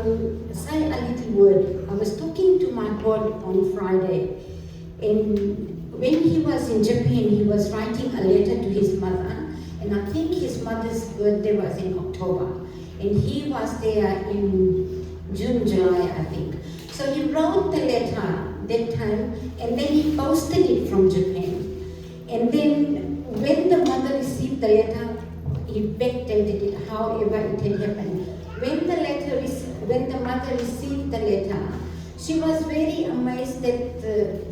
will say a little word. I was talking to my God on Friday, and when he was in Japan, he was writing a letter to his mother, and I think his mother's birthday was in October, and he was there in June, July, I think. So he wrote the letter that time, and then he posted it from Japan. And then when the mother received the letter, he backdated it, however it had happened. When the mother received the letter, she was very amazed that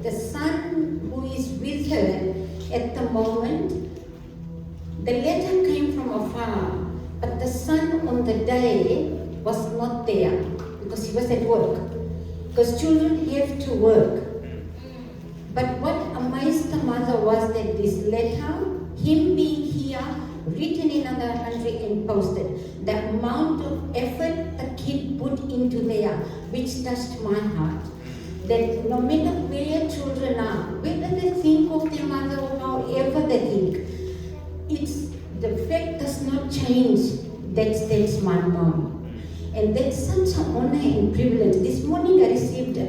the son who is with her at the moment, the letter came from afar, but the son on the day was not there because he was at work. Because children have to work. But what amazed the mother was that this letter, him being here, written in another country and posted, the amount of effort the kid put into there, which touched my heart. That no matter where children are, whether they think of their mother or however they think, it's the fact does not change. That's my mom. And that's such an honor and privilege. This morning I received a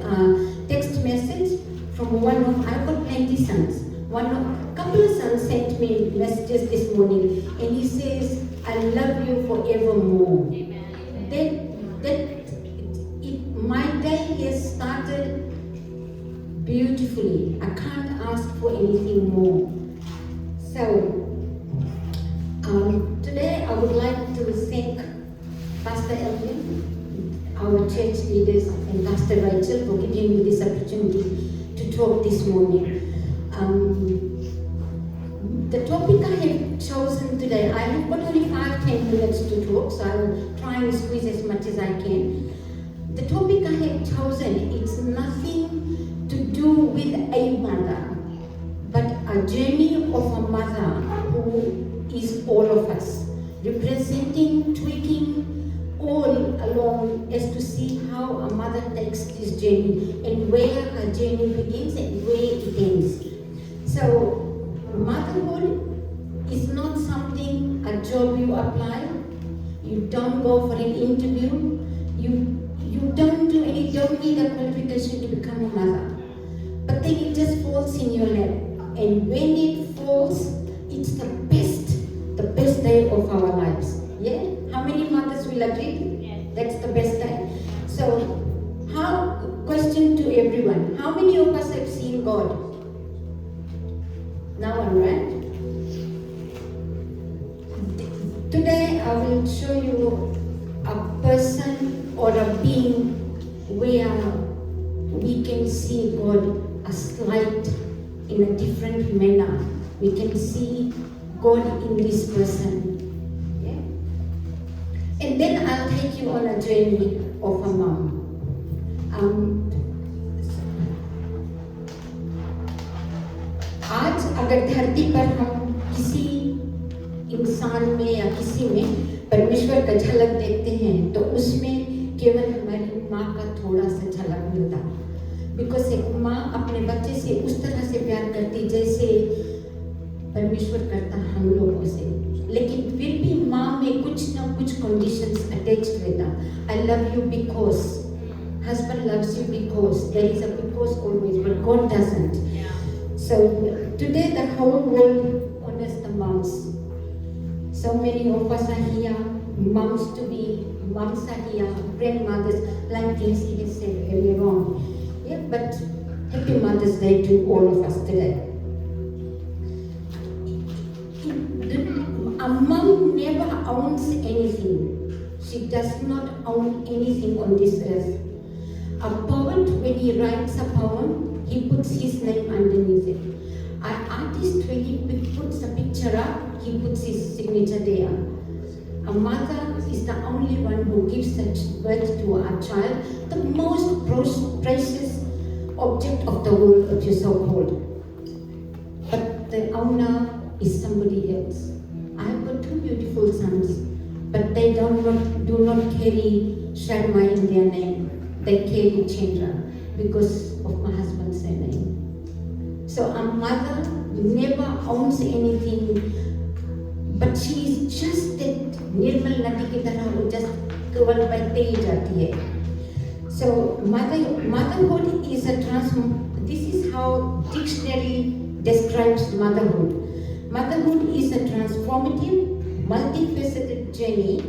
text message from one of, I've got plenty sons. A couple of sons sent me messages this morning, and he says, I love you forevermore. My day has started beautifully. I can't ask for anything more. So, today I would like to thank Pastor Elvin, our church leaders, and Pastor Rachel for giving me this opportunity to talk this morning. The topic I have chosen today, I have got only 5-10 minutes to talk, so I will try and squeeze as much as I can. The topic I have chosen, it's nothing to do with a mother, but a journey of a mother who is all of us, representing, tweaking, all along as to see how a mother takes this journey and where her journey begins and where it ends. So, motherhood is not something, a job you apply. You don't go for an interview. You don't need a qualification to become a mother. But then it just falls in your lap. And when it falls, it's the best day of our lives. Yeah? How many mothers will agree? Yes. That's the best day. So, question to everyone, how many of us have seen God? No one, right? Today I will show you a person or a being where we can see God a slight in a different manner. We can see God in this person. Yeah? And then I'll take you on a journey of a mom. आज अगर धरती पर हम किसी इंसान में या किसी में परमेश्वर का झलक देखते हैं तो उसमें केवल हमारी माँ का थोड़ा सा झलक मिलता, बिकॉज एक माँ अपने बच्चे से उस तरह से प्यार करती जैसे परमेश्वर करता हम लोगों से, लेकिन फिर भी माँ में कुछ ना कुछ कंडीशंस अटैच्ड रहता. I love you because husband loves you because there is a because always, but God doesn't. Yeah. So today the whole world honors the moms. So many of us are here, moms to be, moms are here, grandmothers, like Lindsay has said earlier on. Yeah, but happy Mother's Day to all of us today. A mom never owns anything. She does not own anything on this earth. A poet, when he writes a poem, he puts his name underneath it. An artist, when he puts a picture up, he puts his signature there. A mother is the only one who gives birth to a child, the most precious object of the world, which is so called. But the owner is somebody else. I have got 2 beautiful sons, but they do not carry Sharma in their name. They carry Chandra because of my husband's surname. So a mother never owns anything, but she is just that निर्मल नदी की तरह वो just केवल बहते ही जाती है. So motherhood is this is how dictionary describes motherhood. Motherhood is a transformative, multifaceted journey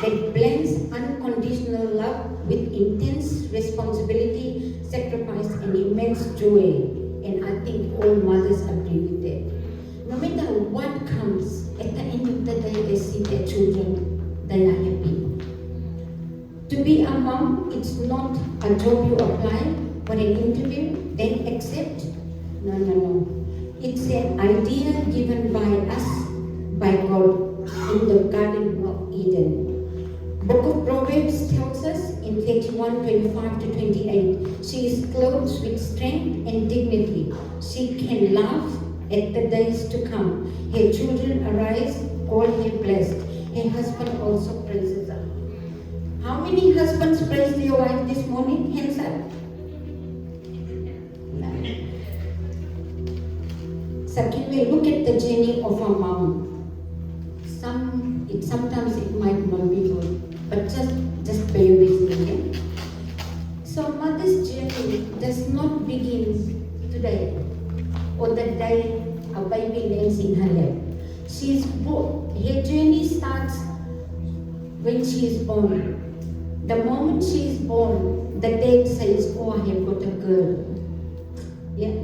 that blends unconditional love with intense responsibility, sacrifice, and immense joy. And I think all mothers agree with that. No matter what comes, at the end of the day, they see their children, they are happy. To be a mom, it's not a job you apply for an interview, then accept. No. It's an idea given by us, by God, in the Garden of Eden. Book of Proverbs tells us in 31:25-28, she is clothed with strength and dignity. She can laugh at the days to come. Her children arise, call her blessed. Her husband also praises her. How many husbands praise their wife this morning? Hands up. So can we look at the journey of a mom? Sometimes it might not be good, but just bear with me. Okay? So mother's journey does not begin today or the day a baby lands in her lap. Her journey starts when she is born. The moment she is born, the dad says, "Oh, I have got a girl." Yeah.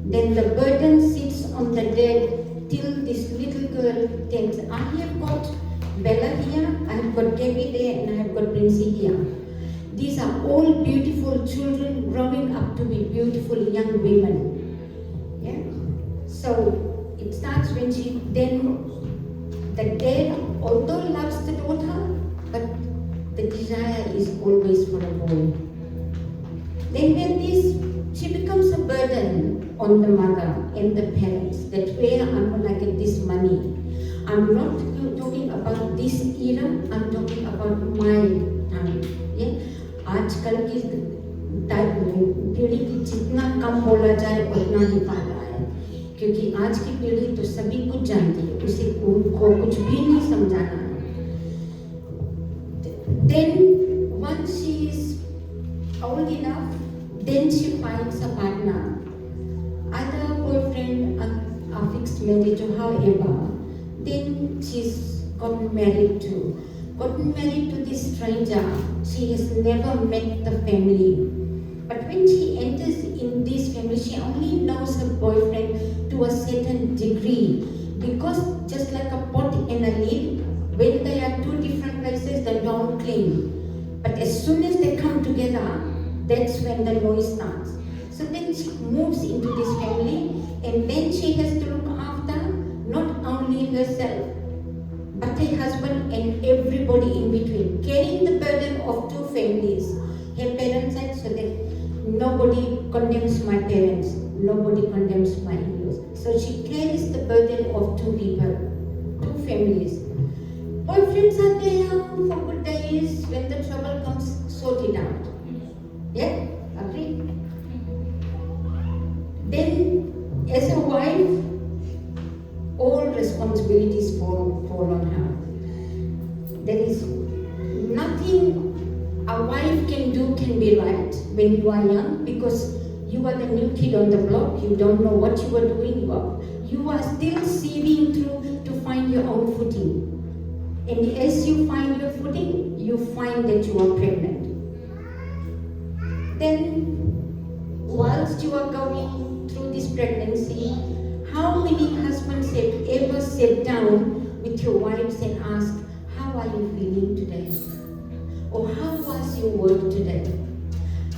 Then the burden sits on the dad till this little girl thinks, "I have got Bella here, I have got Debbie there, and I have got Princey here." These are all beautiful children growing up to be beautiful young women. Yeah. So it starts when then the dad, although loves the daughter, but the desire is always for a boy. Then when she becomes a burden on the mother and the parents, that where I'm gonna get this money. I'm not talking about this era, I'm talking about my time. Yeah? आजकल की पीढ़ी की जितना कम बोला जाए उतना ही फायदा है, क्योंकि आज की पीढ़ी तो सभी कुछ जानती है, उनको कुछ भी नहीं समझाना है. Then once she is old enough, then she finds a partner, either a boyfriend, a fixed marriage or however. Then she's gotten married to this stranger. She has never met the family. But when she enters in this family, she only knows her boyfriend to a certain degree. Because just like a pot and a lid, when they are two different places, they don't cling. But as soon as they come together, that's when the noise starts. So then she moves into this family, and then she has to look after not only herself, but her husband and everybody in between, carrying the burden of two families. Her parents side, so that nobody condemns my parents, nobody condemns my in-laws. So she carries the burden of two people, two families. Boyfriends are there for good days. When the trouble comes, sort it out. Yeah? Agree? Then, as a wife, all responsibilities fall on her. There is nothing a wife can do can be right when you are young, because you are the new kid on the block. You don't know what you are doing. You are still sieving through to find your own footing. And as you find your footing, you find that you are pregnant. Then, whilst you are going through this pregnancy, how many husbands have ever sat down with your wives and asked, "How are you feeling today?" Or "How was your work today?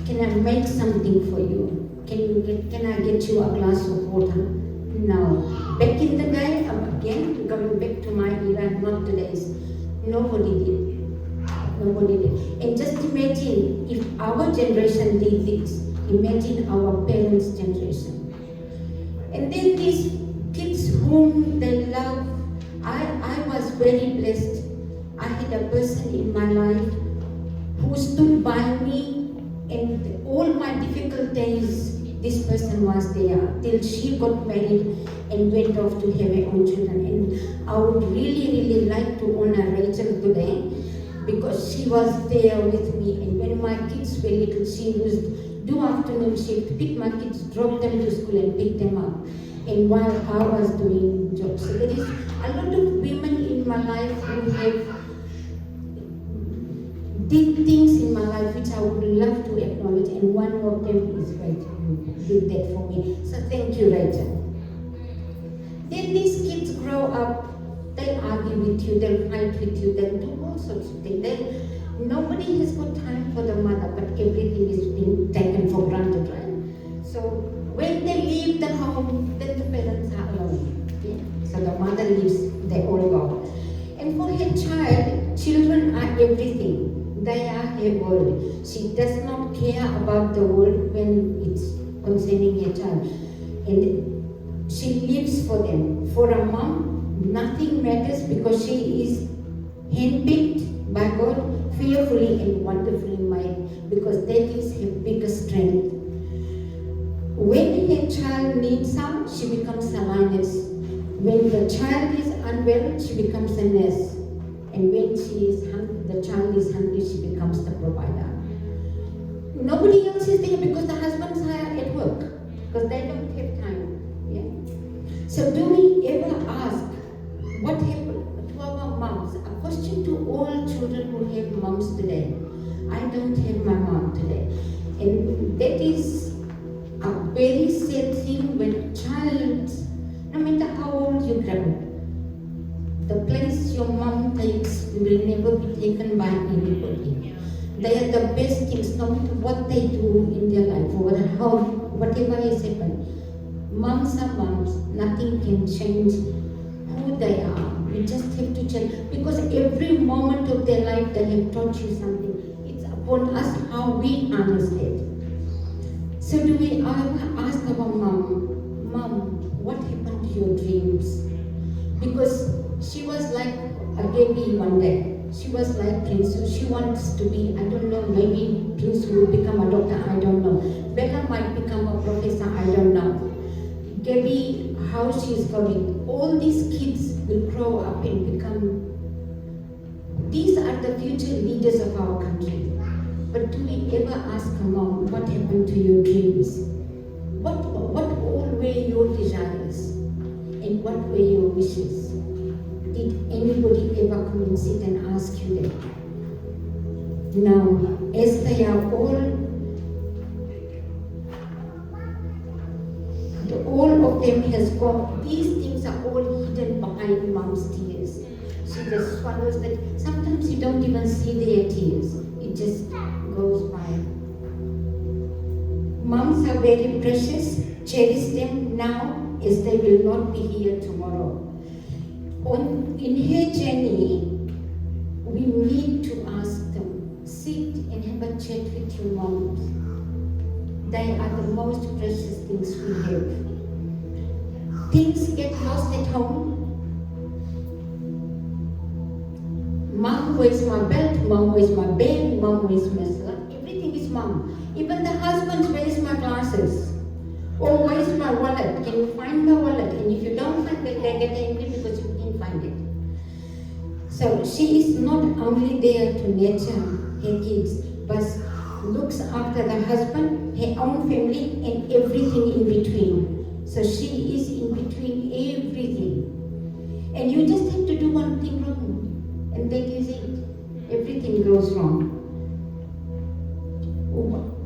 Can I make something for you? Can I get you a glass of water?" No. Back in the day, I'm again going back to my era, not today's. Nobody did. And just imagine if our generation did this. Imagine our parents' generation. And then these kids whom they love, I was very blessed. I had a person in my life who stood by me, and all my difficult days, this person was there till she got married and went off to have her own children. And I would really like to honor Rachel today, because she was there with me. And when my kids were little, she would do afternoon shift, pick my kids, drop them to school and pick them up. And while I was doing jobs. So there is a lot of women in my life who have did things in my life which I would love to acknowledge, and one of them is Rachel, who did that for me. So thank you, Rachel. Then these kids grow up, they'll argue with you, they'll fight with you, they'll do all sorts of things. Nobody has got time for the mother, but everything is being taken for granted, right? So when they leave the home, then the parents are alone. Yeah? So the mother leaves, they all go. And for her child, children are everything. They are her world. She does not care about the world when it's concerning her child. And she lives for them. For a mom, nothing matters because she is handpicked by God, fearfully and wonderfully made, because that is her biggest strength. When her child needs her, she becomes a lioness. When the child is unwell, she becomes a nurse. And when the child is hungry, she becomes the provider. Nobody else is there because the husbands are at work, because they don't have time. Yeah? So do we ever ask what happened to our moms? A question to all children who have moms today. I don't have my mom today. And that is a very sad thing when a child, no matter how old you grow, the place your mom takes will never be taken by anybody. They are the best things, no matter what they do in their life, or whatever has happened. Moms are moms, nothing can change who they are. We just have to change, because every moment of their life they have taught you something. It's upon us how we harness it. So do we ever ask our mom, what happened to your dreams? Because she was like a baby one day. She was like Prince, so she wants to be, I don't know, maybe Prince will become a doctor, I don't know. Bella might become a professor, I don't know. Gabby, how she is going. All these kids will grow up and become, these are the future leaders of our country. But do we ever ask a mom, what happened to your dreams? What all were your desires? And what were your wishes? Did anybody ever come and sit and ask you that? Now, as they are all of them has gone, these things are all hidden behind mom's tears. She just swallows that. Sometimes you don't even see their tears. It just goes by. Moms are very precious. Cherish them now, as they will not be here tomorrow. In her journey, we need to ask them, sit and have a chat with your moms. They are the most precious things we have. Things get lost at home. Mom, where's my belt? Mom, where's my bag? Mom, where's my slot? Everything is mom. Even the husbands, where's my glasses? Or where's my wallet? Can you find my wallet? And if you don't find it, they get angry because you didn't find it. So she is not only there to nurture her kids, but looks after the husband, her own family, and everything in between. So she is in between everything. And you just have to do one thing wrong, and that is it. Everything goes wrong.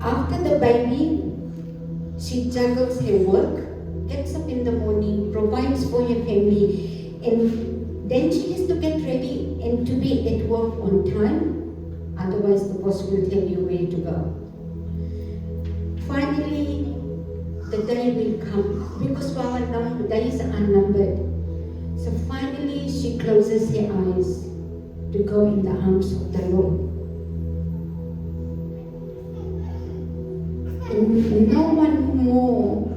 After the baby, she juggles her work, gets up in the morning, provides for her family, and then she has to get ready and to be at work on time. Otherwise, the boss will tell you where to go. Finally, the day will come, because our days are numbered. So finally, she closes her eyes to go in the arms of the Lord. And no one more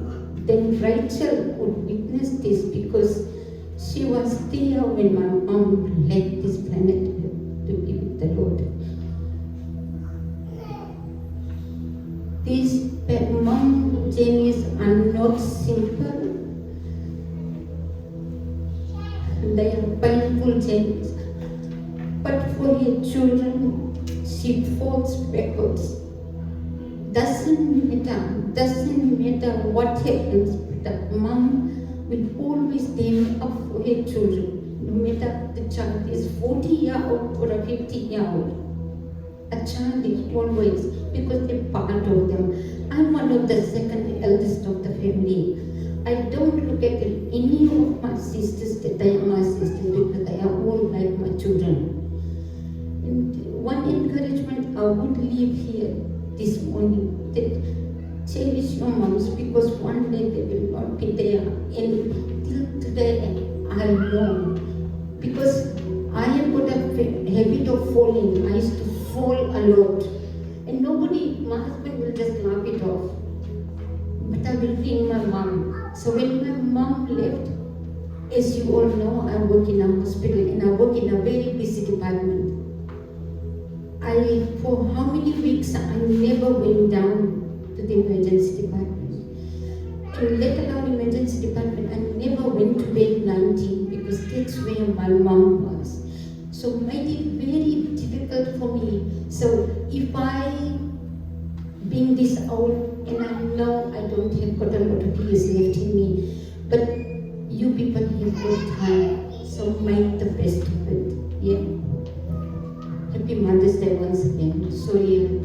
than Rachel would witness this, because she was there when my mom left this planet to be with the Lord. These mom journeys are not simple. They are painful journeys. But for her children, she falls backwards. Doesn't matter what happens, but mom will always stand up for her children, no matter the child is 40-year-old or a 50-year-old. A child is always, because they're part of them. I'm one of the second eldest of the family. I don't look at any of my sisters that they are my sisters, because they are all like my children. And one encouragement I would leave here this morning, that cherish your moms, because one day they will not be there. And till today I know, because I have got a habit of falling. I used to fall a lot, and my husband will just laugh it off. But I will ring my mom. So when my mom left, as you all know, I work in a hospital and I work in a very busy department. For how many weeks I never went down to the emergency department. And let alone emergency department, I never went to bed 19, because that's where my mom was. So it made it very difficult for me. So if I, being this old, and I know I don't have got a lot of years left in me, but you people have got time, so make the best of it. Yeah. Happy Mother's Day once again. Sorry.